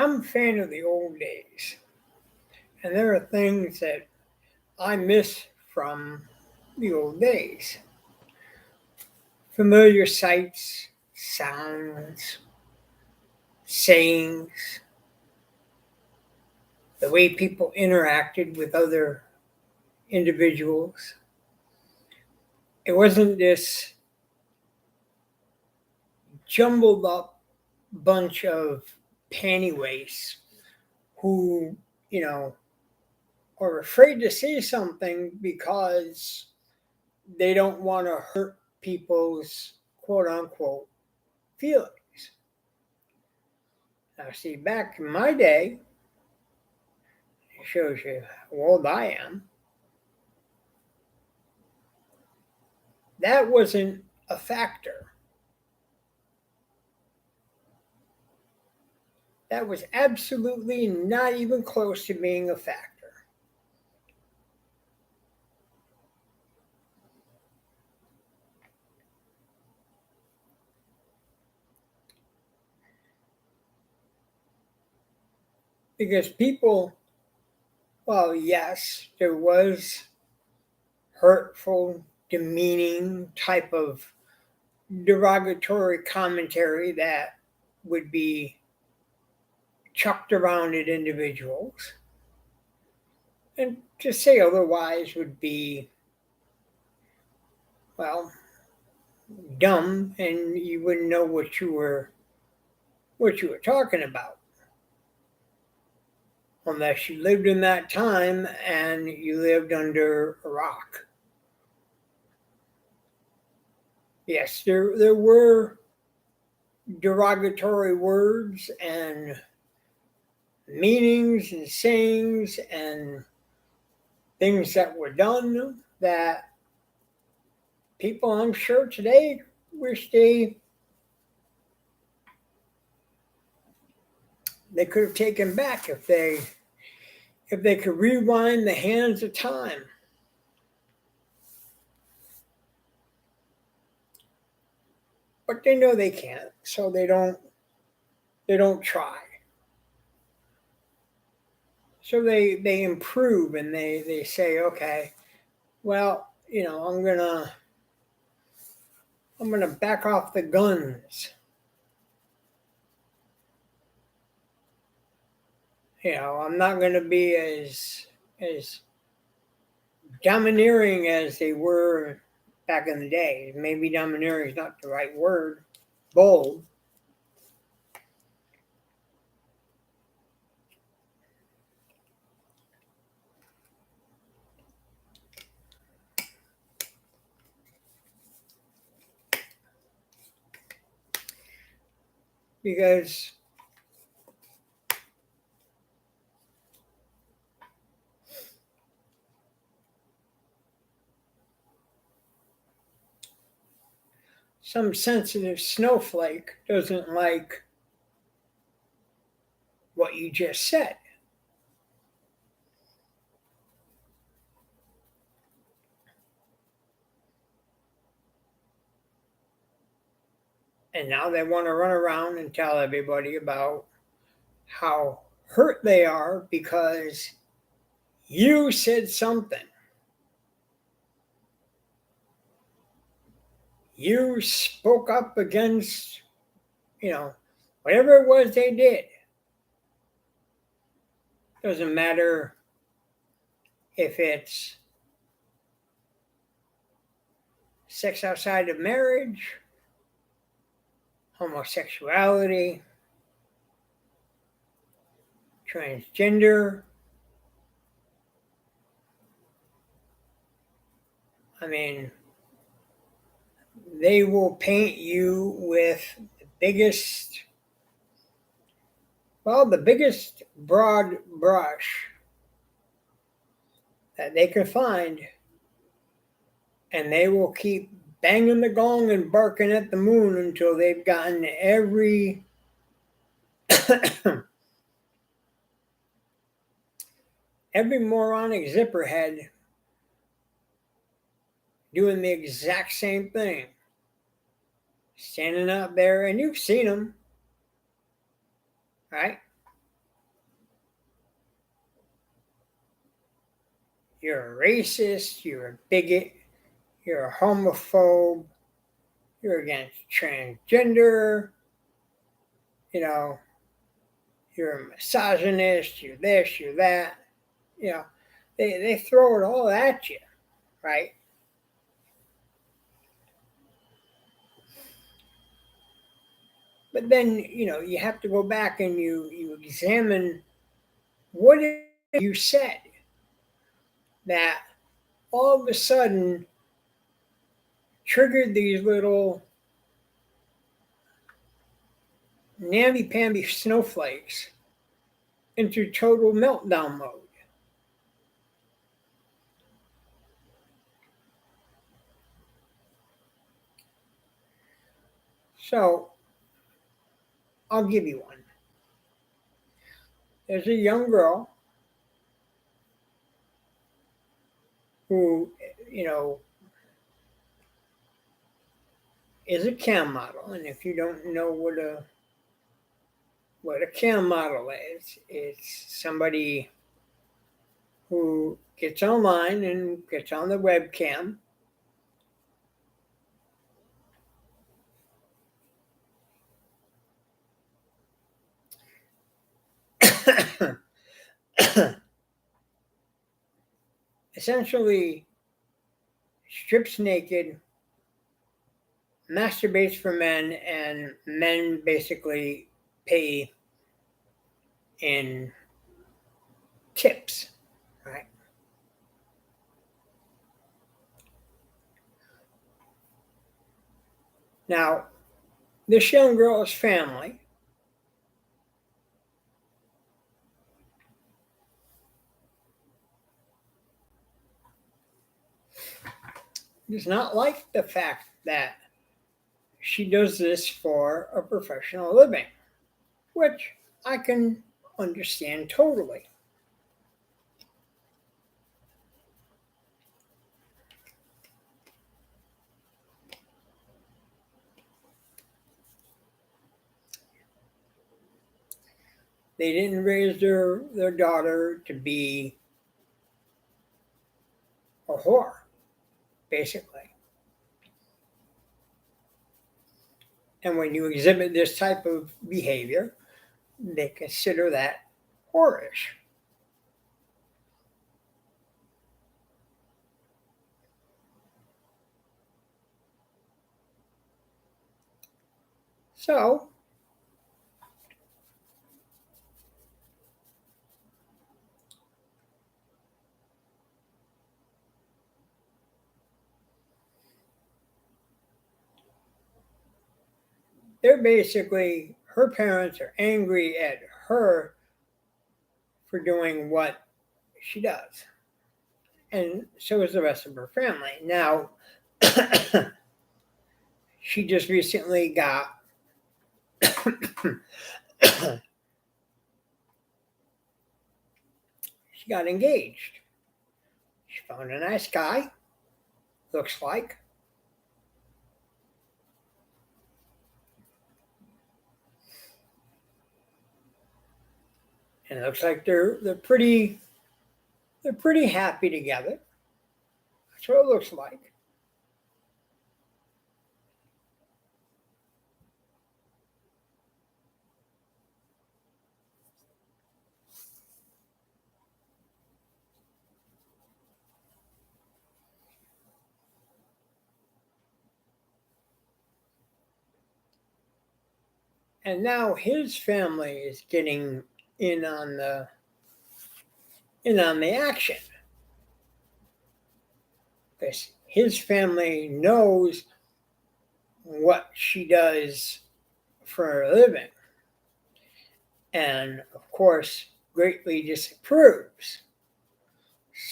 I'm a fan of the old days, and there are things that I miss from the old days. Familiar sights, sounds, sayings, the way people interacted with other individuals. It wasn't this jumbled up bunch of pantyweights who, you know, are afraid to say something because they don't want to hurt people's quote unquote feelings. Now, see, back in my day, it shows you how old I am, that wasn't a factor. That was absolutely not even close to being a factor. Because people, well, yes, there was hurtful, demeaning type of derogatory commentary that would be chucked around at individuals. And to say otherwise would be, well, dumb, and you wouldn't know what you were talking about unless you lived in that time and you lived under a rock. Yes, there were derogatory words and meanings and sayings and things that were done that people, I'm sure, today wish they could have taken back if they could rewind the hands of time. But they know they can't, so they don't try. So they improve and they say, okay, well, I'm gonna back off the guns. I'm not gonna be as domineering as they were back in the day. Maybe domineering is not the right word. Bold. Because some sensitive snowflake doesn't like what you just said. And now they want to run around and tell everybody about how hurt they are because you said something. You spoke up against, whatever it was they did. Doesn't matter if it's sex outside of marriage, homosexuality, transgender. I mean, they will paint you with the biggest broad brush that they can find, and they will keep banging the gong and barking at the moon until they've gotten every every moronic zipperhead doing the exact same thing. Standing out there, and you've seen them, right? you're a racist, you're a bigot, you're a homophobe, you're against transgender, you know, you're a misogynist, you're this, you're that. You know, they throw it all at you, right? But then, you have to go back and you examine what you said that all of a sudden triggered these little namby-pamby snowflakes into total meltdown mode. So I'll give you one. There's a young girl who, you know, is a cam model, and if you don't know what a cam model is, it's somebody who gets online and gets on the webcam essentially strips naked, masturbates for men, and men basically pay in tips, right? Now, this young girl's family does not like the fact that she does this for a professional living, which I can understand totally. They didn't raise their daughter to be a whore, basically. And when you exhibit this type of behavior, they consider that whorish. So they're basically, her parents are angry at her for doing what she does. And so is the rest of her family. Now, she just recently got she got engaged. She found a nice guy, looks like. And it looks like they're pretty happy together. That's what it looks like. And now his family is getting in on the action. Because his family knows what she does for a living, and of course greatly disapproves.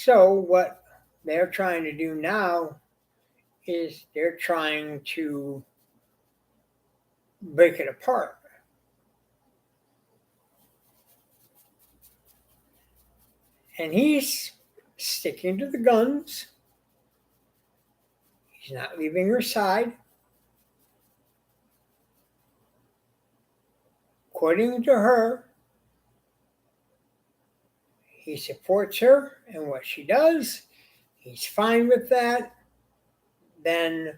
So what they're trying to do now is they're trying to break it apart. And he's sticking to the guns. He's not leaving her side. According to her, he supports her and what she does, he's fine with that, then,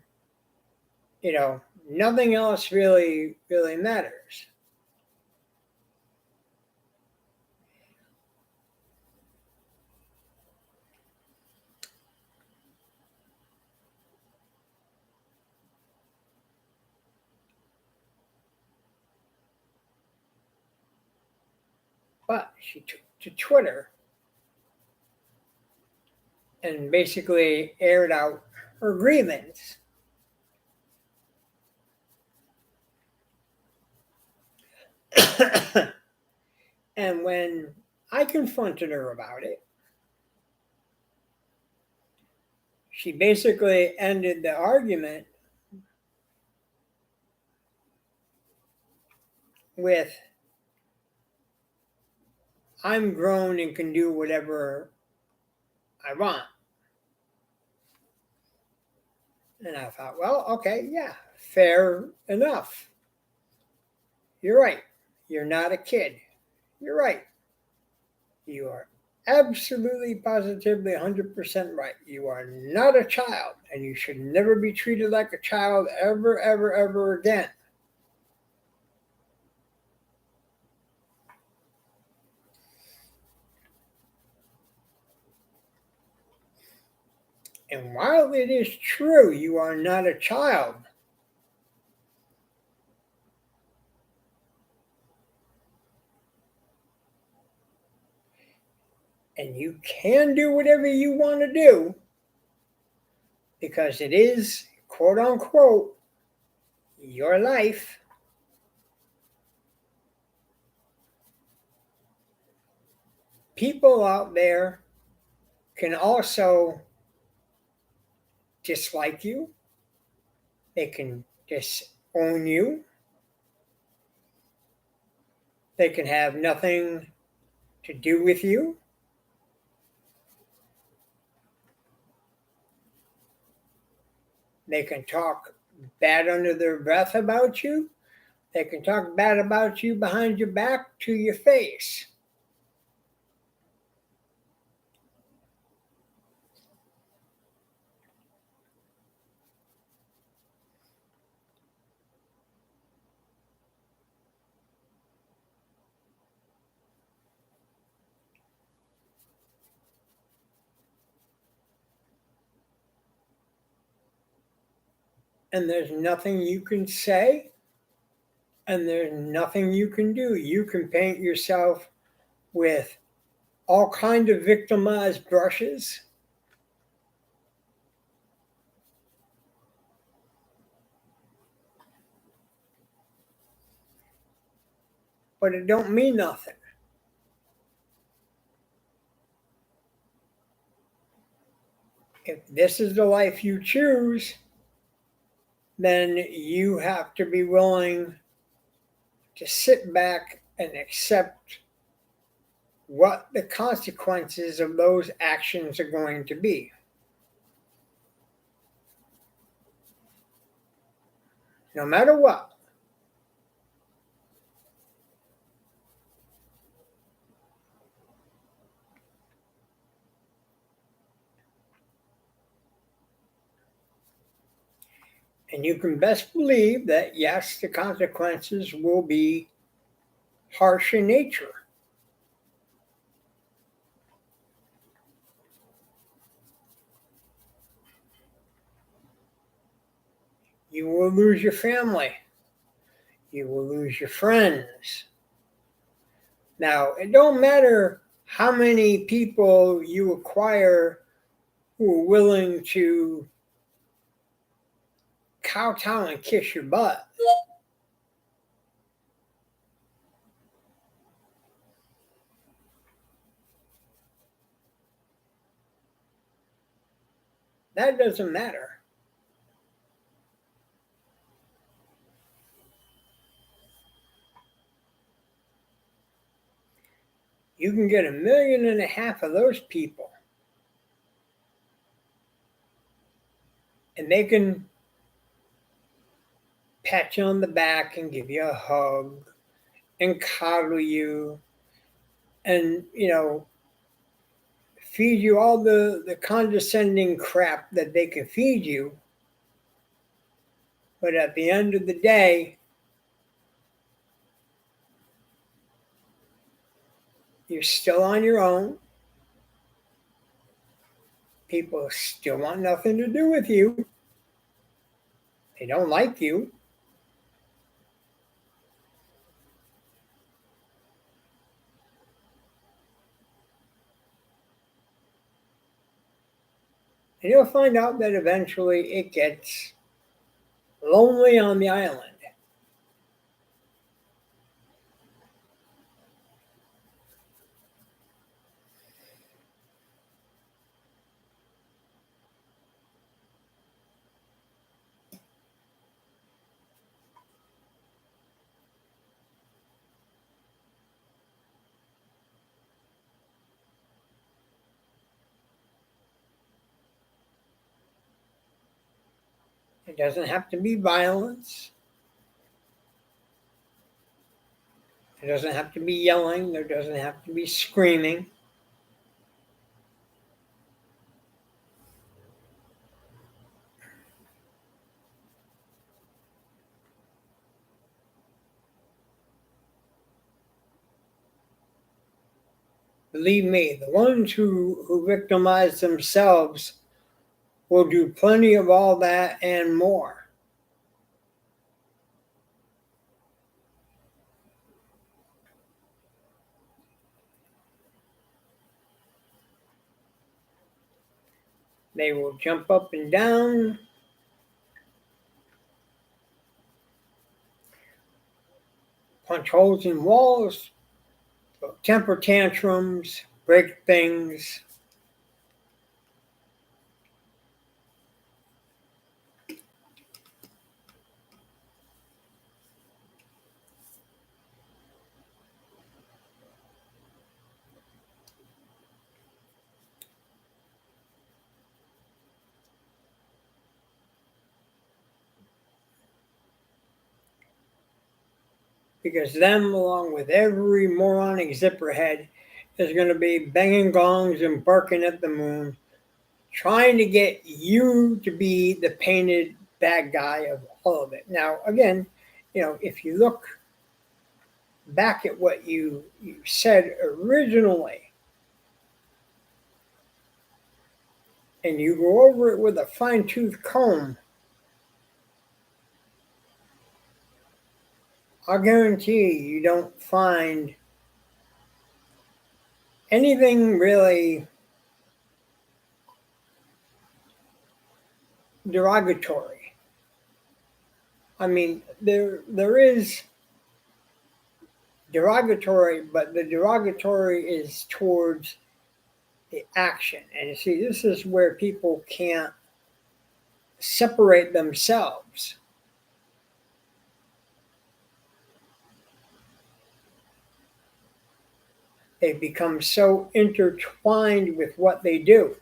nothing else really matters. But she took to Twitter and basically aired out her grievance. And when I confronted her about it, she basically ended the argument with, I'm grown and can do whatever I want. And I thought, well, okay, yeah, fair enough. You're right. You're not a kid. You're right. You are absolutely, positively, 100% right. You are not a child, and you should never be treated like a child ever, ever, ever again. And while it is true you are not a child, and you can do whatever you want to do, because it is, quote unquote, your life, people out there can also dislike you. They can disown you. They can have nothing to do with you. They can talk bad under their breath about you. They can talk bad about you behind your back to your face. And there's nothing you can say, and there's nothing you can do. You can paint yourself with all kinds of victimized brushes, but it don't mean nothing. If this is the life you choose, then you have to be willing to sit back and accept what the consequences of those actions are going to be. No matter what. And you can best believe that, yes, the consequences will be harsh in nature. You will lose your family. You will lose your friends. Now, it don't matter how many people you acquire who are willing to kowtow and kiss your butt. That doesn't matter. You can get 1.5 million of those people, and they can pat you on the back and give you a hug and coddle you and, feed you all the condescending crap that they can feed you. But at the end of the day, you're still on your own. People still want nothing to do with you. They don't like you. And you'll find out that eventually it gets lonely on the island. It doesn't have to be violence. There doesn't have to be yelling. There doesn't have to be screaming. Believe me, the ones who victimize themselves will do plenty of all that and more. They will jump up and down, punch holes in walls, temper tantrums, break things. Because them, along with every moronic zipperhead, is going to be banging gongs and barking at the moon, trying to get you to be the painted bad guy of all of it. Now, again, if you look back at what you said originally and you go over it with a fine-tooth comb, I'll guarantee you don't find anything really derogatory. I mean, there is derogatory, but the derogatory is towards the action. And you see, this is where people can't separate themselves. They become so intertwined with what they do.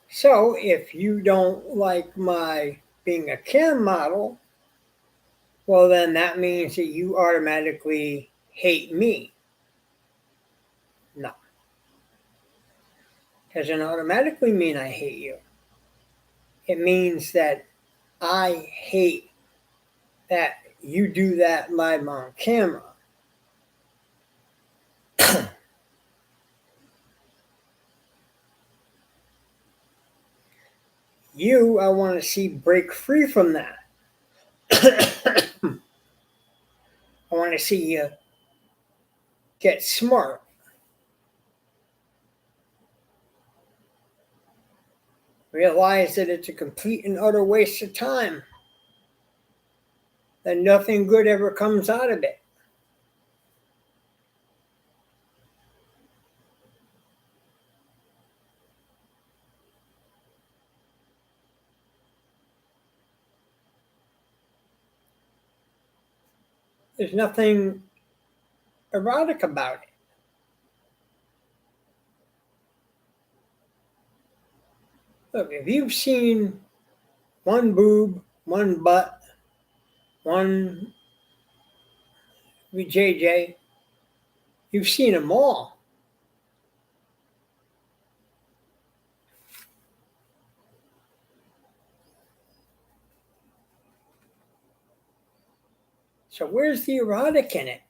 So if you don't like my being a cam model, well, then that means that you automatically hate me. No. Doesn't automatically mean I hate you. It means that I hate that you do that live on camera. You, I want to see break free from that. I want to see you get smart. Realize that it's a complete and utter waste of time. That nothing good ever comes out of it. There's nothing erotic about it. Look, if you've seen one boob, one butt, one with JJ, you've seen them all. So where's the erotic in it?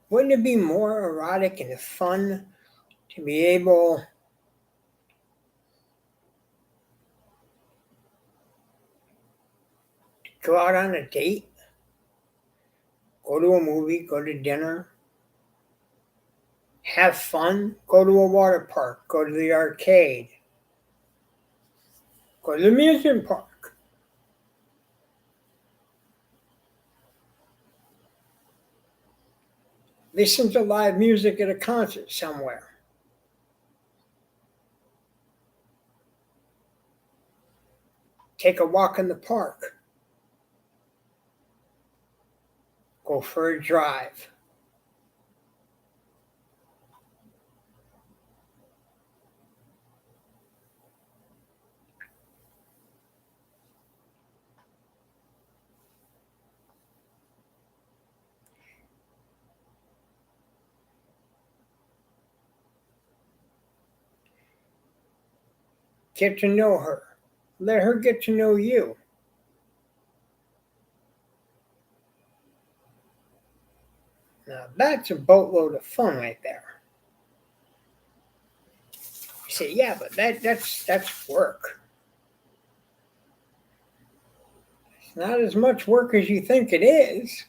Wouldn't it be more erotic and fun to be able to go out on a date, go to a movie, go to dinner, have fun, go to a water park, go to the arcade, go to the amusement park, listen to live music at a concert somewhere. Take a walk in the park, go for a drive. Get to know her. Let her get to know you. Now that's a boatload of fun right there. You say, yeah, but that's work. It's not as much work as you think it is.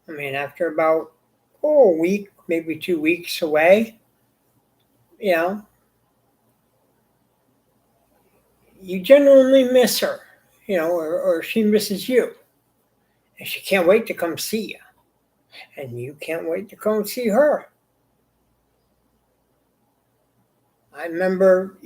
I mean, after about a week, maybe 2 weeks away, you know, you genuinely miss her, or she misses you. And she can't wait to come see you. And you can't wait to come see her. I remember,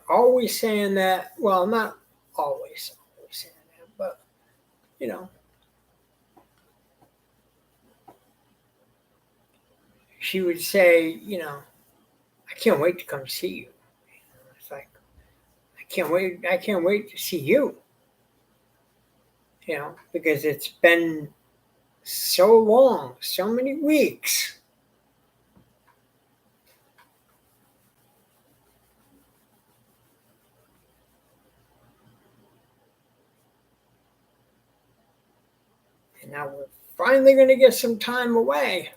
always saying that. Well, not always saying that, but, you know, she would say, I can't wait to come see you. It's like, I can't wait to see you, because it's been so long, so many weeks. And now we're finally going to get some time away.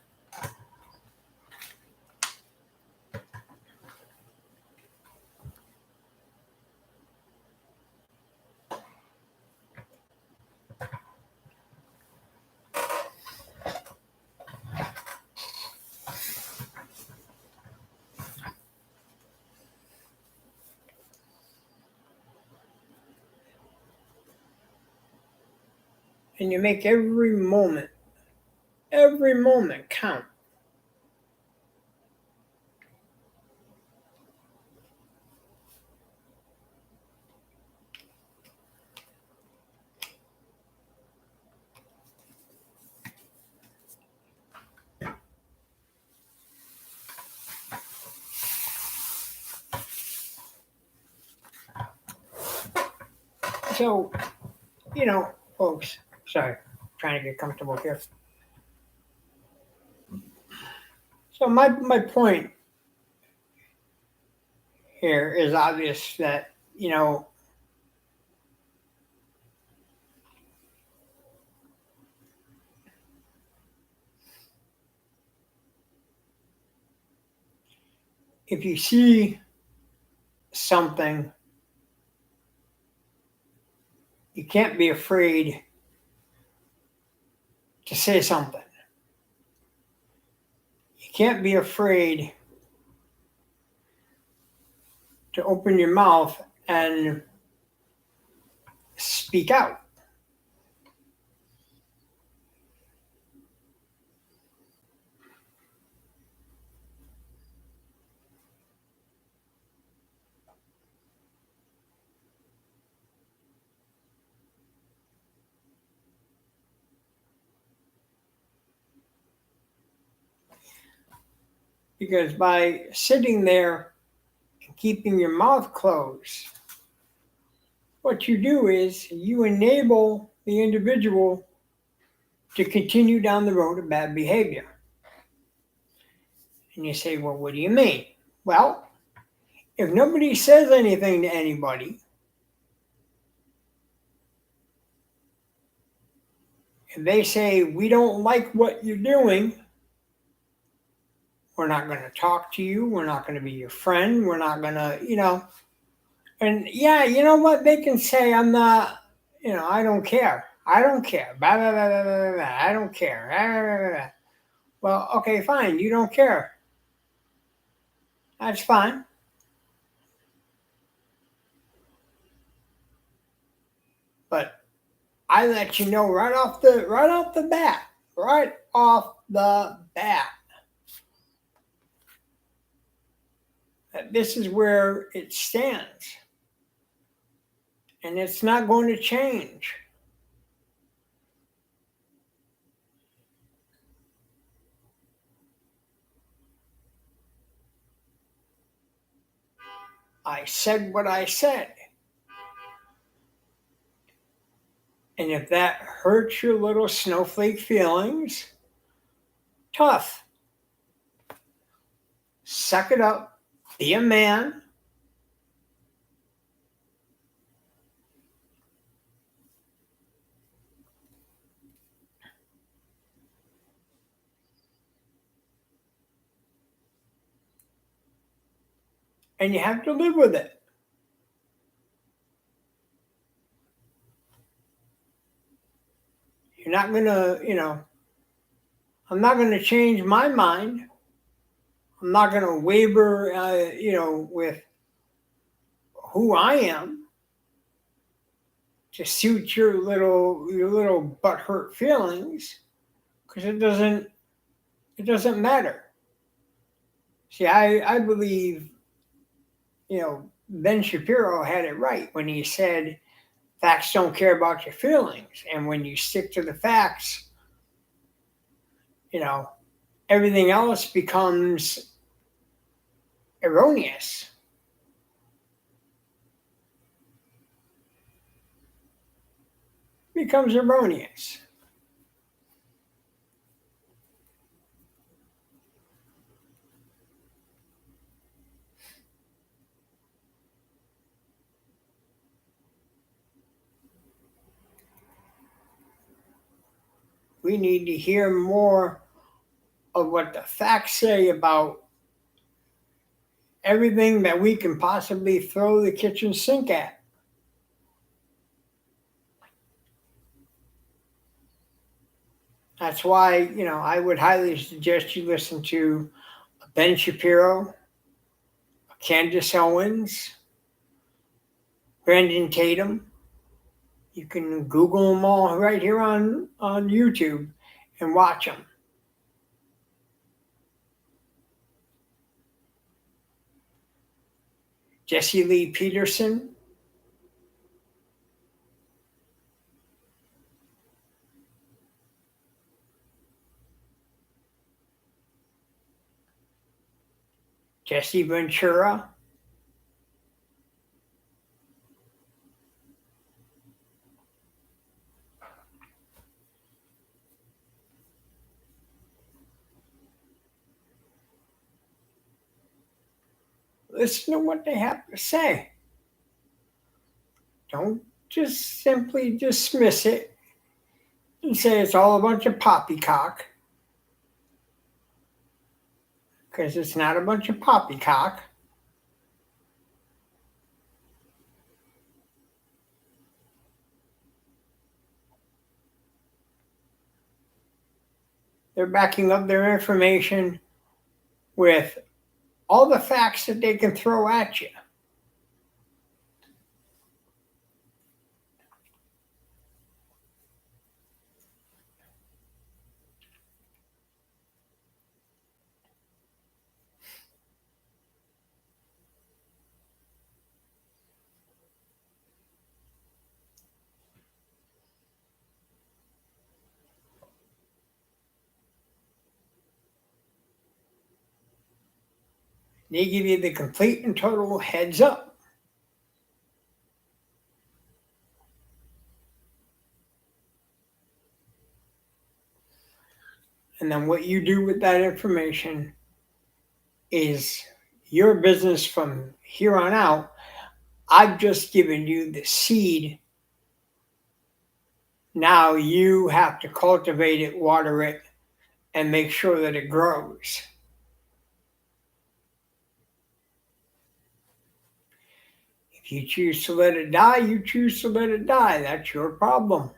And you make every moment count. So, folks, sorry, trying to get comfortable here. So my point here is obvious that, if you see something, you can't be afraid to say something. You can't be afraid to open your mouth and speak out. Because by sitting there and keeping your mouth closed, what you do is you enable the individual to continue down the road of bad behavior. And you say, well, what do you mean? Well, if nobody says anything to anybody, if they say, we don't like what you're doing, we're not going to talk to you, we're not going to be your friend, we're not going to, and yeah, you know what? They can say, I'm not, I don't care. I don't care. Blah, blah, blah, blah, blah, blah. I don't care. Blah, blah, blah, blah. Well, okay, fine. You don't care. That's fine. But I let you know right off the bat, that this is where it stands. And it's not going to change. I said what I said. And if that hurts your little snowflake feelings, tough. Suck it up. Be a man. And you have to live with it. You're not going to, I'm not going to change my mind. I'm not going to waver, with who I am to suit your little butthurt feelings, because it doesn't matter. See, I believe, Ben Shapiro had it right when he said, facts don't care about your feelings. And when you stick to the facts, everything else becomes erroneous. Becomes erroneous. We need to hear more of what the facts say about everything that we can possibly throw the kitchen sink at. That's why, I would highly suggest you listen to Ben Shapiro, Candace Owens, Brandon Tatum. You can Google them all right here on YouTube and watch them. Jesse Lee Peterson, Jesse Ventura, listen to what they have to say. Don't just simply dismiss it and say it's all a bunch of poppycock, because it's not a bunch of poppycock. They're backing up their information with all the facts that they can throw at you. They give you the complete and total heads up. And then what you do with that information is your business from here on out. I've just given you the seed. Now you have to cultivate it, water it, and make sure that it grows. If you choose to let it die, you choose to let it die. That's your problem.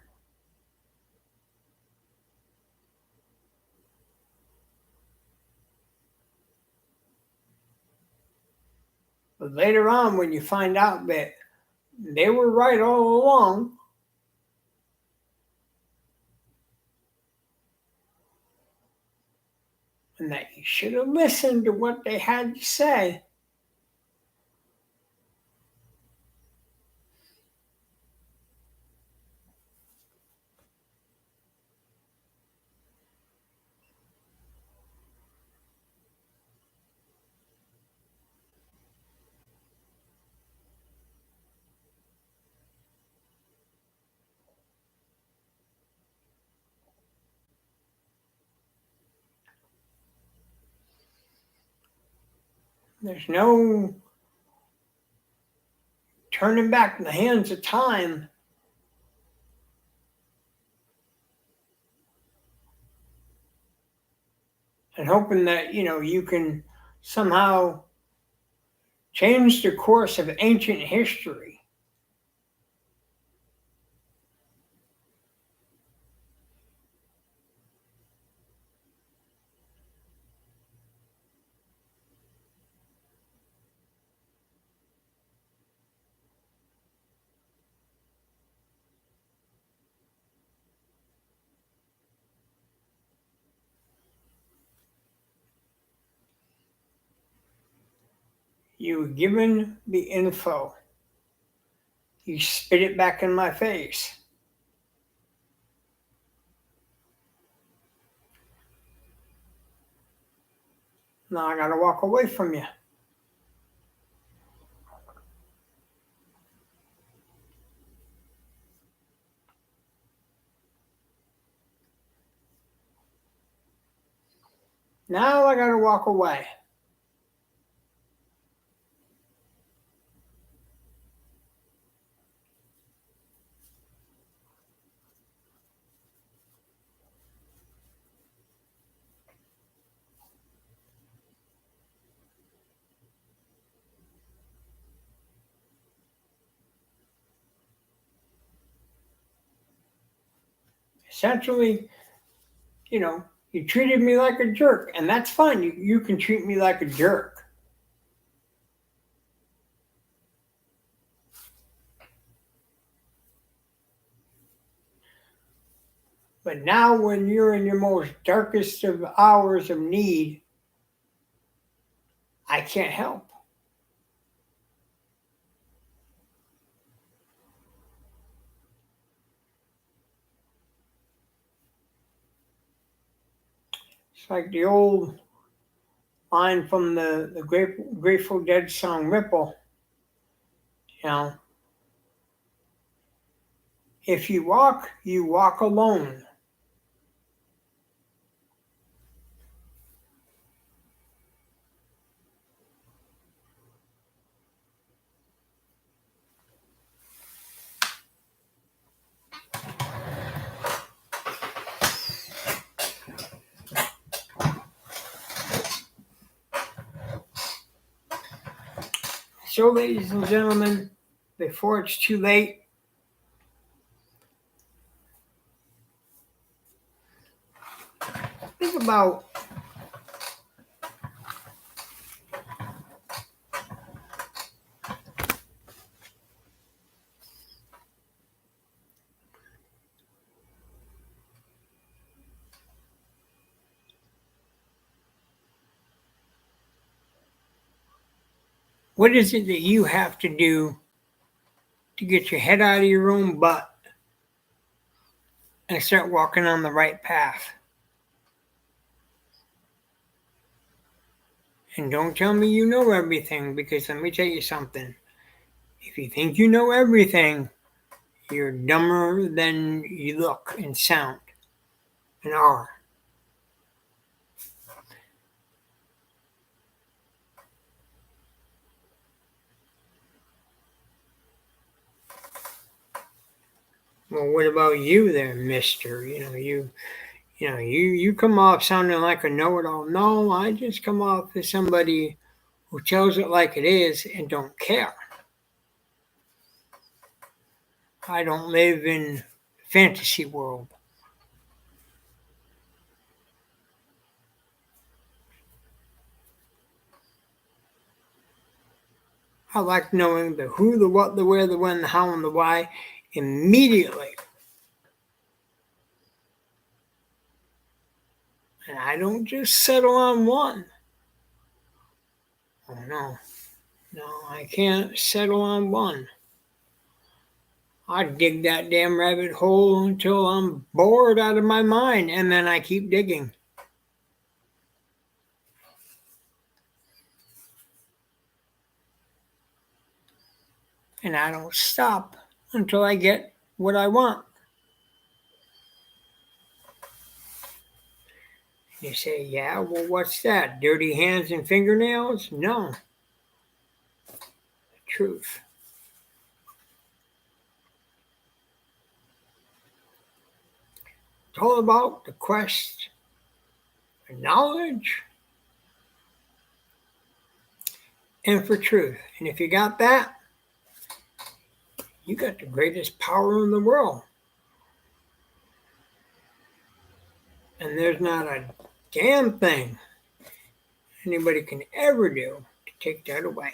But later on, when you find out that they were right all along, and that you should have listened to what they had to say, there's no turning back the hands of time. And hoping that you can somehow change the course of ancient history. You were given the info. You spit it back in my face. Now I gotta walk away from you. Now I gotta walk away. Essentially, you treated me like a jerk, and that's fine. You can treat me like a jerk. But now, when you're in your most darkest of hours of need, I can't help. It's like the old line from the Grateful Dead song Ripple. You know, if you walk alone. So, ladies and gentlemen, before it's too late, think about what is it that you have to do to get your head out of your own butt and start walking on the right path. And don't tell me you know everything, because let me tell you something. If you think you know everything, you're dumber than you look and sound and are. Well, what about you there, mister? You come off sounding like a know-it-all. No, I just come off as somebody who tells it like it is and don't care. I don't live in fantasy world. I like knowing the who, the what, the where, the when, the how, and the why immediately. And I don't just settle on one. Oh no, I can't settle on one. I dig that damn rabbit hole until I'm bored out of my mind, and then I keep digging. And I don't stop until I get what I want. You say, yeah, well, what's that? Dirty hands and fingernails? No, truth. It's all about the quest for knowledge and for truth. And if you got that, you got the greatest power in the world. And there's not a damn thing anybody can ever do to take that away.